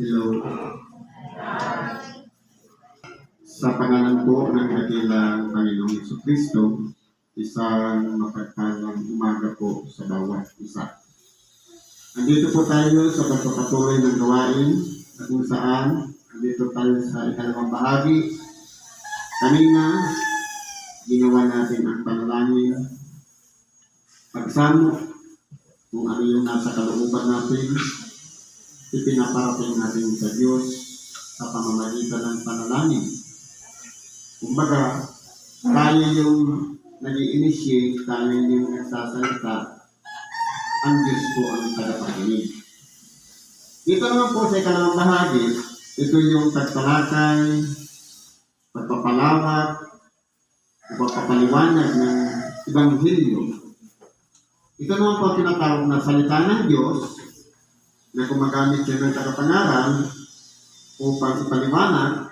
Hello. Sa pangalan po ng dakilang Panginoong Jesucristo, isang mapagpalang umaga po sa bawat isa. Andito po tayo sa pagpapatuloy ng gawain na kung saan andito tayo sa ikalawang bahagi. Kanina, ginawa natin ang panalangin, pagsamo, kung ano yung nasa kalooban natin, ipinaparating natin sa Diyos sa pamamagitan ng panalangin. Kumbaga, tayo yung nag-i-initiate, tayo yung nagsasalita, ang Diyos po ang tagapakinig. Dito naman po sa ikalawang bahagi, ito yung pagtalakay, pagpapalawak, pagpapaliwanag ng Ebanghelyo. Ito naman po tinatawag na salita ng Diyos na gumagamit siya ng tagapangaral upang ipaliwanag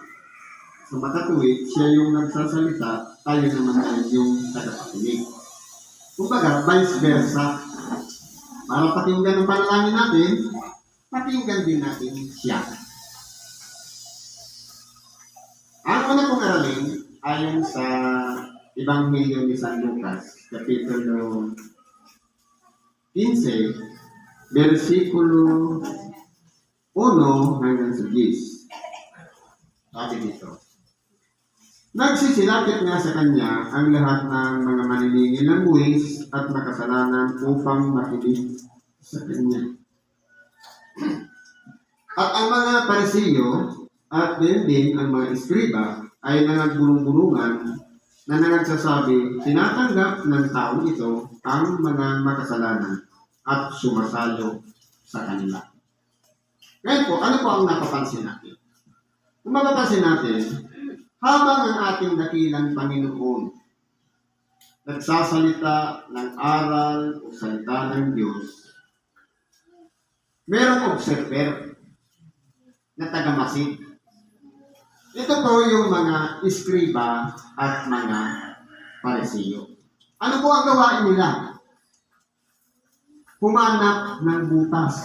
sa makatuwid, siya yung nagsasalita, tayo naman ay yung tagapakinig. Kumbaga, vice versa. Para pakinggan ang panalangin natin, pakinggan din natin siya. Ang una kong aralin ayon sa Ebanghelyo ni San Lucas, Kapitulo 15, versikulo 1 hanggang sa 10. Sabi dito, nagsisilapit nga sa kanya ang lahat ng mga maniningil ng buwis at makasalanan upang makinig sa kanya. At ang mga Parisiyo at din ang mga iskriba ay nangagulong-gulungan na nagsasabi, tinatanggap ng taong ito ang mga makasalanan at sumasalo sa kanila. Ngayon po, ano po ang napapansin natin? Kung mapapansin natin, habang ang ating dakilang Panginoon nagsasalita ng aral o salita ng Diyos, merong observer na tagamasid. Ito po yung mga iskriba at mga Parisiyo. Ano po ang gawain nila? Humanap ng butas.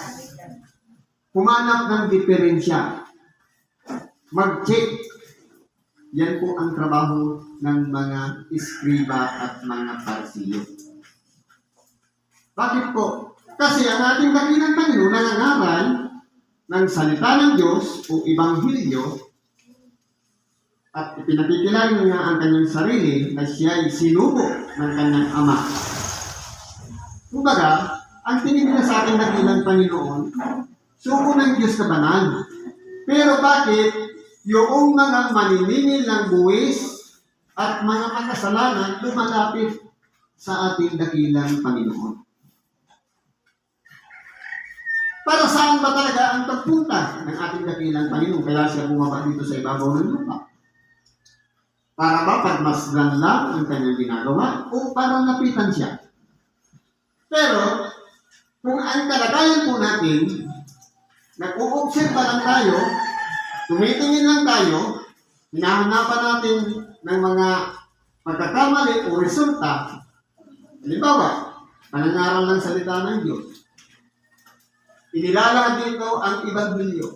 Humanap ng diferensya. Mag-check. Yan po ang trabaho ng mga iskriba at mga Parisiyo. Bakit po? Kasi ang ating dakilang Panginoon nangangaral ng salita ng Diyos o Ebanghelyo at ipinakikilala niya ang kanyang sarili na siya ay sinugo ng kanyang Ama. Kumbaga, ang tingin nila sa ating dakilang Panginoon, sugo ng Diyos na banal. Pero bakit yung mga maniningil ng buwis at mga makasalanan lumalapit sa ating dakilang Panginoon? Para saan ba talaga ang pagpunta ng ating dakilang Panginoon? Kaya siya bumaba dito sa ibabaw ng lupa. Para ba pagmasdan lang ang kanyang ginagawa o para lapitan siya? Pero, kung ang kalagayan po natin, nag-uobserba lang tayo, tumitingin lang tayo, hinahanapan natin ng mga pagkakamali o resulta. Halimbawa, panangaral ng salita ng Diyos. Inilalahad dito ang Ebanghelyo.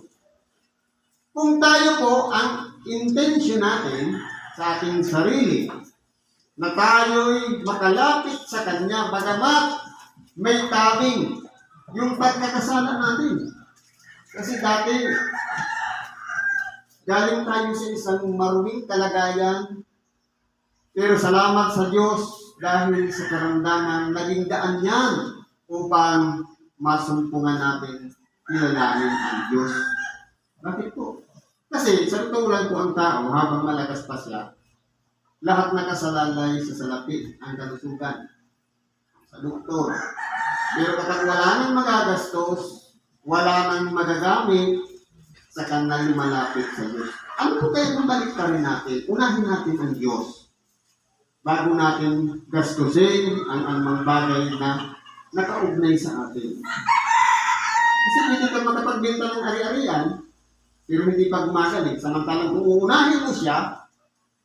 Kung tayo po ang intention natin sa ating sarili, na tayo'y makalapit sa Kanya, bagamat may tabing yung pagkakasala natin. Kasi dati, galing tayo sa isang maruming kalagayan, pero salamat sa Diyos dahil sa karamdaman, naging daan yan upang masumpungan natin, kilalanin ang Diyos. Bakit po? Kasi sa totoo lang po ang tao, habang malakas pa siya, lahat nakasalalay sa salapi ang kalusugan sa doktor. Pero kapag wala nang magagastos, wala nang magagamit, sa kanang lumalapit sa Diyos. Ano po kaya kung baliktarin natin? Unahin natin ang Diyos bago natin gastusin ang anumang bagay na nakaugnay sa atin. Kasi pwede ka makapagbenta ng ari-arian, pero hindi pa gumagaling. Samantalang kung uunahin mo siya,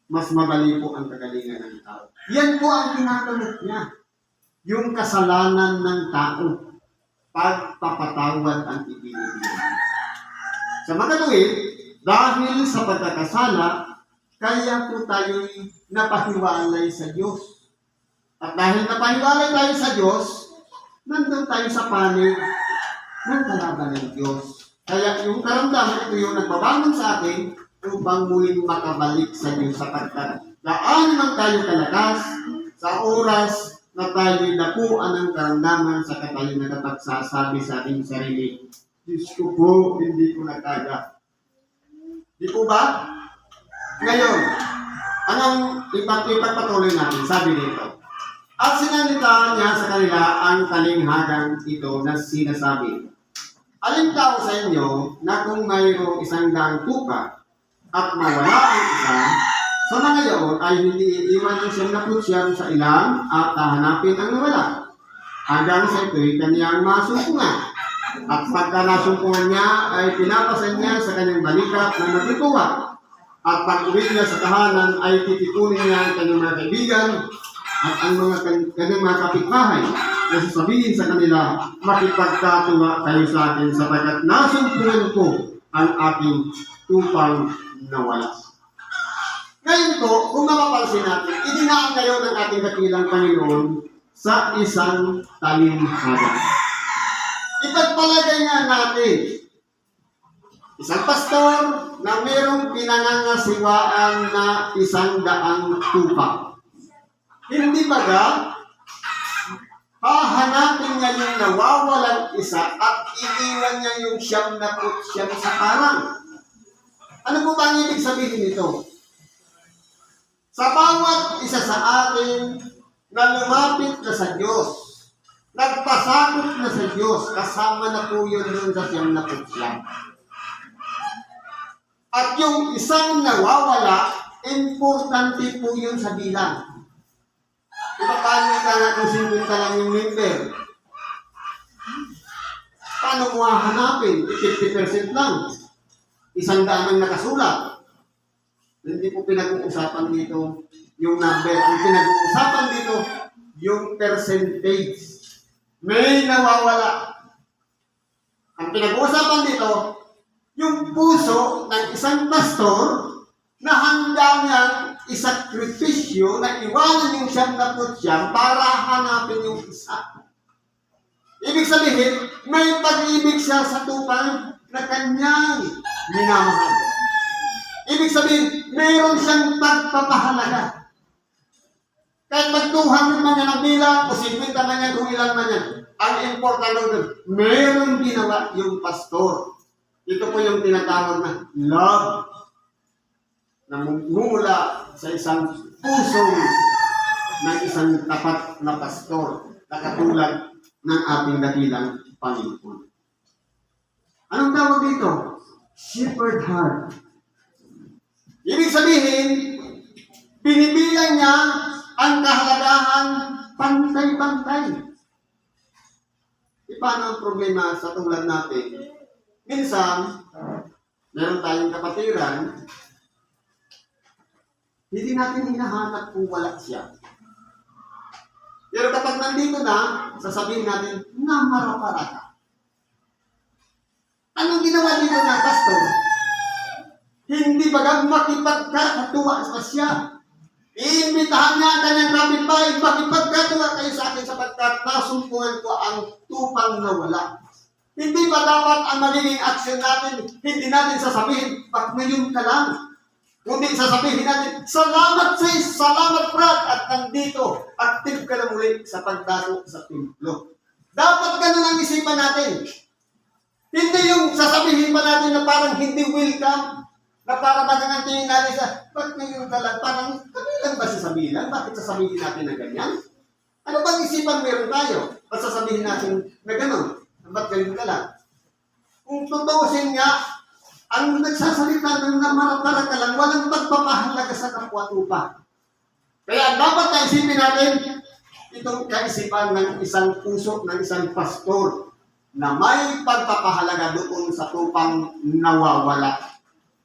mas mabali po ang kagalingan ng tao. Yan po ang tinatanong niya. Yung kasalanan ng tao, pagpapatawad ang ibinibigay. Sa makatuwid, dahil sa pagkakasala, kaya po tayo'y napahiwalay sa Diyos. At dahil napahiwalay tayo sa Diyos, nandun tayo sa panig ng kalaban ng Diyos. Kaya yung karamdaman, ito yung nagbabangon sa atin upang muling makabalik sa Diyos sapagkat gaano man tayo kalakas sa oras na tayo'y napuan ng karamdaman sa tayo nakapagsasabi sa ating sarili, Diyos ko po, hindi ko na kaya. Di po ba? Ngayon, anong ipagpatuloy natin? Sabi dito. At sinalita niya sa kanila ang talinghagang ito na sinasabi, alin tao sa inyo na kung mayroong 100 tuka at mawala ang isa, sa mga yaon ay hindi iiwan ang 99 sa ilang at hahanapin ang nawala. Hanggang sa ito'y kaniyang masumpungan. At pagka nasumpungan niya ay pinapasan niya sa kanyang balikat na natutuwa. At pag-uwi niya sa tahanan ay titipunin niya ang kanyang mga kaibigan at ang kanyang mga kapitbahay na sasabihin sa kanila, makipagkatuwa kayo sa akin sapagkat nasumpungan ko ang aking tupang nawala. Ngayon po, kung mapapansin natin, idinaan ngayon ng ating dakilang Panginoon sa isang talinghaga. Ipagpalagay nga natin, isang pastor na mayroong pinangangasiwaan na 100 tupa. Hindi baga, hahanapin niya yung nawawalang isa at iiwan niya yung 99 sa karang. Ano po ba ang ibig sabihin nito? Sa bawat isa sa atin na lumapit na sa Diyos, nagpasakot na sa Diyos, kasama na po yun doon sa 99. At yung isang nawawala, importante po yun sa bilang. Diba paano ka nga kung 50 lang yung member? Paano mo hahanapin? 50% lang. 100 ang nakasulat. Hindi po pinag-uusapan dito yung number. Ang pinag-uusapan dito, yung percentage. May nawawala. Ang pinag-uusapan dito, yung puso ng isang pastor na handa niyang isakripisyo na iwanan yung 99 para hanapin yung isa. Ibig sabihin, may pag-ibig siya sa tupang na kanyang minamahal. Ibig sabihin, mayroon siyang pagpapahalaga. Kahit mag-200 man yan ang bilang o 50 man yan kung ilan man yan. Ang importante doon, mayroon ginawa yung pastor. Ito po yung tinatawag na love na mumula sa isang pusong ng isang tapat na pastor na katulad ng ating dakilang Panginoon. Anong tawag dito? Shepherd heart. Ibig sabihin, binibilang niya ang kahalagahan pantay-pantay. Paano ang problema sa tulad natin? Minsan, meron tayong kapatiran, hindi natin hinahanap kung wala siya. Pero kapag nandito na, sasabihin natin, namara-para ka. Anong ginawa dito ng pastor? Hindi bagang makipagkatuwa sa siya. Iimbitahan niya ang kanyang kapitbahay, makipagkatuwa kayo sa akin sapagkat nasumpungan ko ang tupang nawala. Hindi ba dapat ang magiging aksyon natin, hindi natin sasabihin, pag ngayon ka lang. Kundi sasabihin natin, salamat sis, salamat Brad, at nandito, active ka na muli sa pagdato sa templo. Dapat ganun ang isipan natin. Hindi yung sasabihin pa natin na parang hindi welcome, na parang bagang tingin natin sa, ba't ngayon ka lang, parang kami lang ba sasabihin? Bakit sasabihin natin na ganyan? Ano bang isipan meron tayo? Ba't sasabihin natin na gano'n? Ba't ganyan ka lang? Kung tutuusin nga, ang nagsasalita ng namara-para ka lang, walang pagpapahalaga sa kapwa-tupa. Kaya dapat na isipin natin itong kaisipan ng isang puso, ng isang pastor na may pagpapahalaga doon sa tupang nawawala.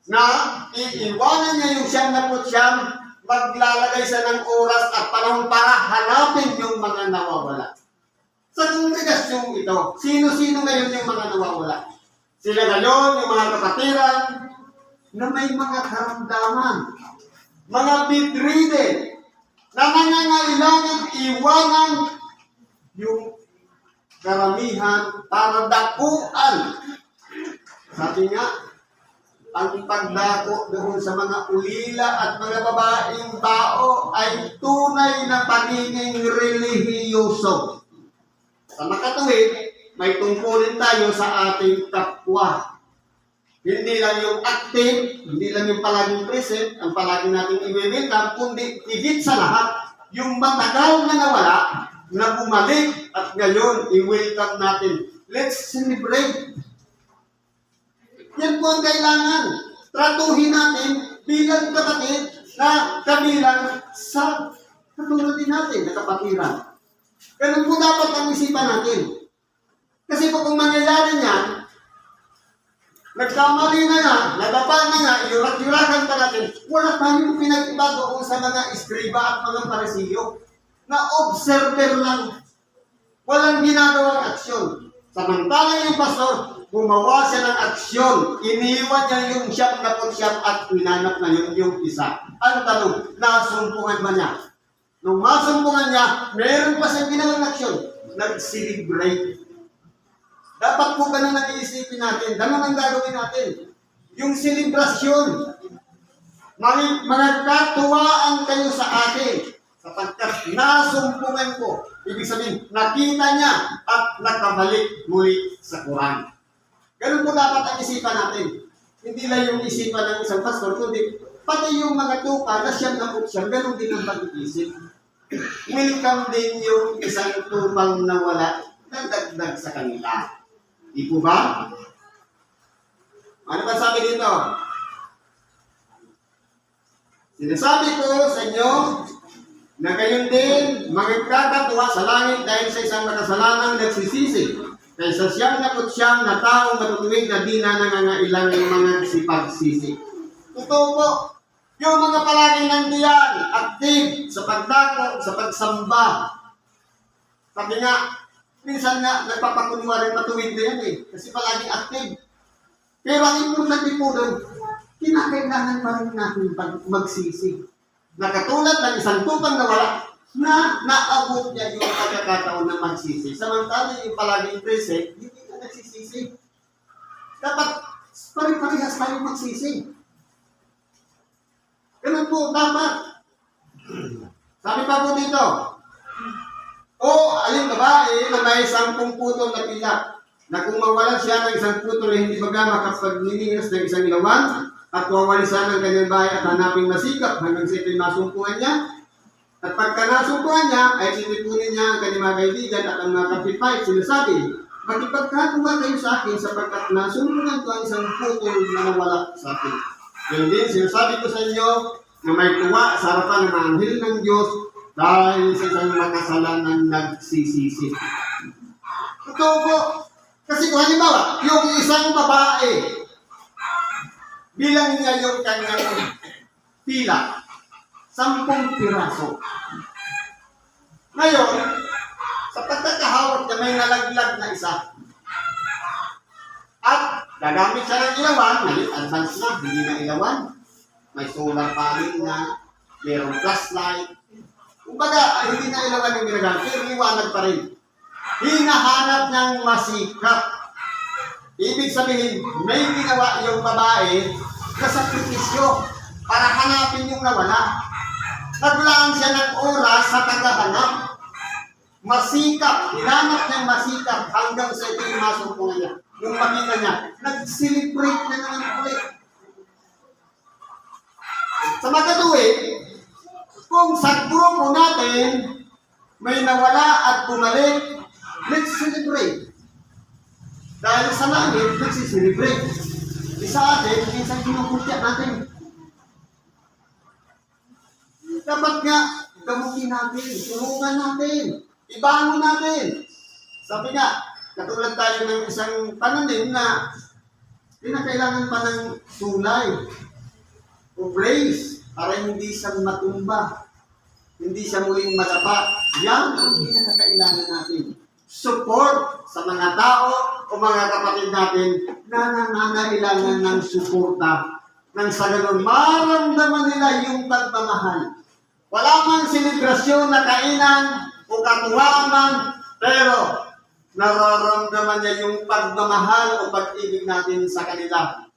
Na iiwanan niya yung 99, maglalagay siya ng oras at panahon para hanapin yung mga nawawala. Sa kongregasyon ito, sino-sino ngayon yung mga nawawala? Sila ngayon, yung mga kapatiran, na may mga karamdaman, mga bedridden, na nangangailangan iwanan yung karamihan para dakuan. Sabi nga, ang pagdako doon sa mga ulila at mga babaeng tao ay tunay na pagiging relihiyoso. Sa makatuwid, may tungkulin tayo sa ating kapwa. Hindi lang yung active, hindi lang yung palaging present, ang palaging natin i-welcome, kundi higit sa lahat, yung matagal na nawala, na bumalik at ngayon i-welcome natin. Let's celebrate. Yan po ang kailangan. Tratuhin natin bilang kapatid na kabilang sa katulad din natin na kapatiran. Ganun po dapat ang isipan natin. Kasi po kung mangyayari niyan, nagkamali na nga, nadapa na nga, yurak-yurakan pa natin, wala tayong pinag-iba doon sa mga iskriba at mga parisiyo na observer lang. Walang ginagawang aksyon. Samantalang yung pastor, gumawa siya ng aksyon. Iniwan niya yung siyam na siyam at hinanap na yung isa. Ang tanong, nasumpungan ba niya? Nung masumpungan niya, meron pa siyang ginawang aksyon. Nag-celebrate. Dapat po ganun ang iisipin natin. Ganun ang gagawin natin. Yung selebrasyon. Mga katuwaan kayo sa akin. Sapagkat nasumpungan ko. Ibig sabihin, nakita niya at nakabalik muli sa Quran. Ganun po dapat ang isipan natin. Hindi lang yung isipan ng isang pastor, kundi pati yung mga tupa na siyang napuksyan, ganun din ang pag-iisip. Welcome din yung isang tupang nawala na dagdag sa kanila. Di po ba? Ano ba sabi dito? Sinasabi ko sa inyo na gayon din magkakatuwa sa langit dahil sa isang makasalanang nagsisisi kaysa siyang naputsiyang na taong matutuwid na di na nangangailang ng mga sipagsisi. Totoo po, yung mga palaging nandiyan, active sa pagdako, sa pagsamba. Sabi nga, minsan nga, nagpapakunwari matuwid na yan eh. Kasi palaging active. Pero ang importante po doon, kinakailangan pa rin natin magsisi. Na katulad ng isang tupang nawala, na naabot niya yung pagkakataon na magsisi. Samantala yung palaging present, hindi na nagsisisi. Dapat pare-parehas tayo magsisi. Ganun po, dapat. Sabi pa po dito, o alin babae na may 10 putol na pila, na kung mawalan siya ng 1 putol na hindi baga makapagniningas ng isang ilawan, at wawalisan ng kanyang bahay at hanapin masikap hanggang sa ito'y masumpungan niya, at pagka nasumpungan niya, ay sinipunin niya ang kanyang mga kaibigan at ang mga kapitbahay. Sinasabi, makipagkatuwa kayo sa akin sapagkat nasumpungan ko ang isang putol na nawala sa akin. Yan din, sinasabi ko sa inyo na may tuwa sa harapan ng mga anghel ng Diyos dahil sa isang makasalanan nagsisisi. Totoo po. Kasi kung halimbawa, yung isang babae, bilang niya yung kanyang pila, 10 piraso. Ngayon, sa pagkakahawak niya, may nalaglag na isa. At gagamit siya ng ilawan, ngayon advance na, hindi na ilawan. May solar panel na, mayroong flashlight. Kumbaga, hindi na ilawan yung ginagamit, pero liwanag pa rin. Hinahanap niyang masikap. Ibig sabihin, may ginawa yung babae na sakripisyo para hanapin yung nawala. Naglaan siya ng oras sa tagahanap. Masikap, hinanap niyang masikap hanggang sa ito yung masumpungan niya. Nung makita niya, nag-celebrate na naman ulit. Sa makatuwid, kung sa grupo natin may nawala at bumalik, let's celebrate. Dahil sa langit, nagsiselebrate. Isa atin, minsan kinukutya natin. Dapat nga, gamutin natin, tulungan natin, ibangon natin. Sabi nga, katulad tayo ng isang pananim na pinakailangan pa ng sulay o brace para hindi siya matumba, hindi siya muling madapa. Yan ang pinakakailangan natin. support sa mga tao o mga kapatid natin na nangangailangan ng suporta. Nang sa ganun, maramdaman nila yung pagmamahal. Wala mang selebrasyon na kainan o katuwaan man, pero nararamdaman niya yung pagmamahal o pag-ibig natin sa kanila.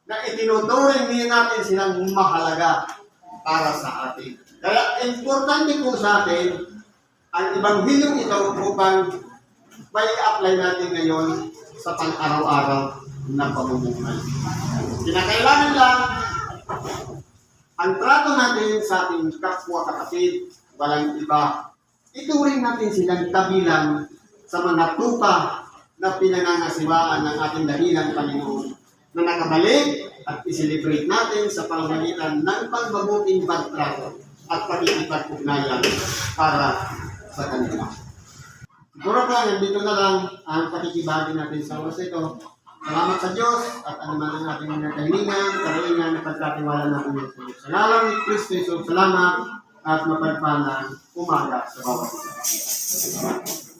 Na itinuturing din natin silang mahalaga para sa atin. Kaya importante po sa atin ang Ebanghilyong ito upang may apply natin ngayon sa pang-araw-araw na pamumuhay. Kinakailangan lang ang trato natin sa ating kapwa-kapatid, walang iba. Ituring natin silang kabilang sa mga tupa na pinangangasiwaan ng ating dahilan Panginoon na nakabalik at iselebrate natin sa pamamagitan ng pagmabuting pagtrato at pagkikipag-ugnayan para sa kanila. Siguro po, nandito na lang ang pakikibahagi natin sa oras ito. Salamat sa Diyos at anuman ang ating mga kahilingan, karaingan, pagkatiwala natin sa Diyos. Salamat ni Kristo Jesus, salamat at mapagpalang umaga sa bawat isa.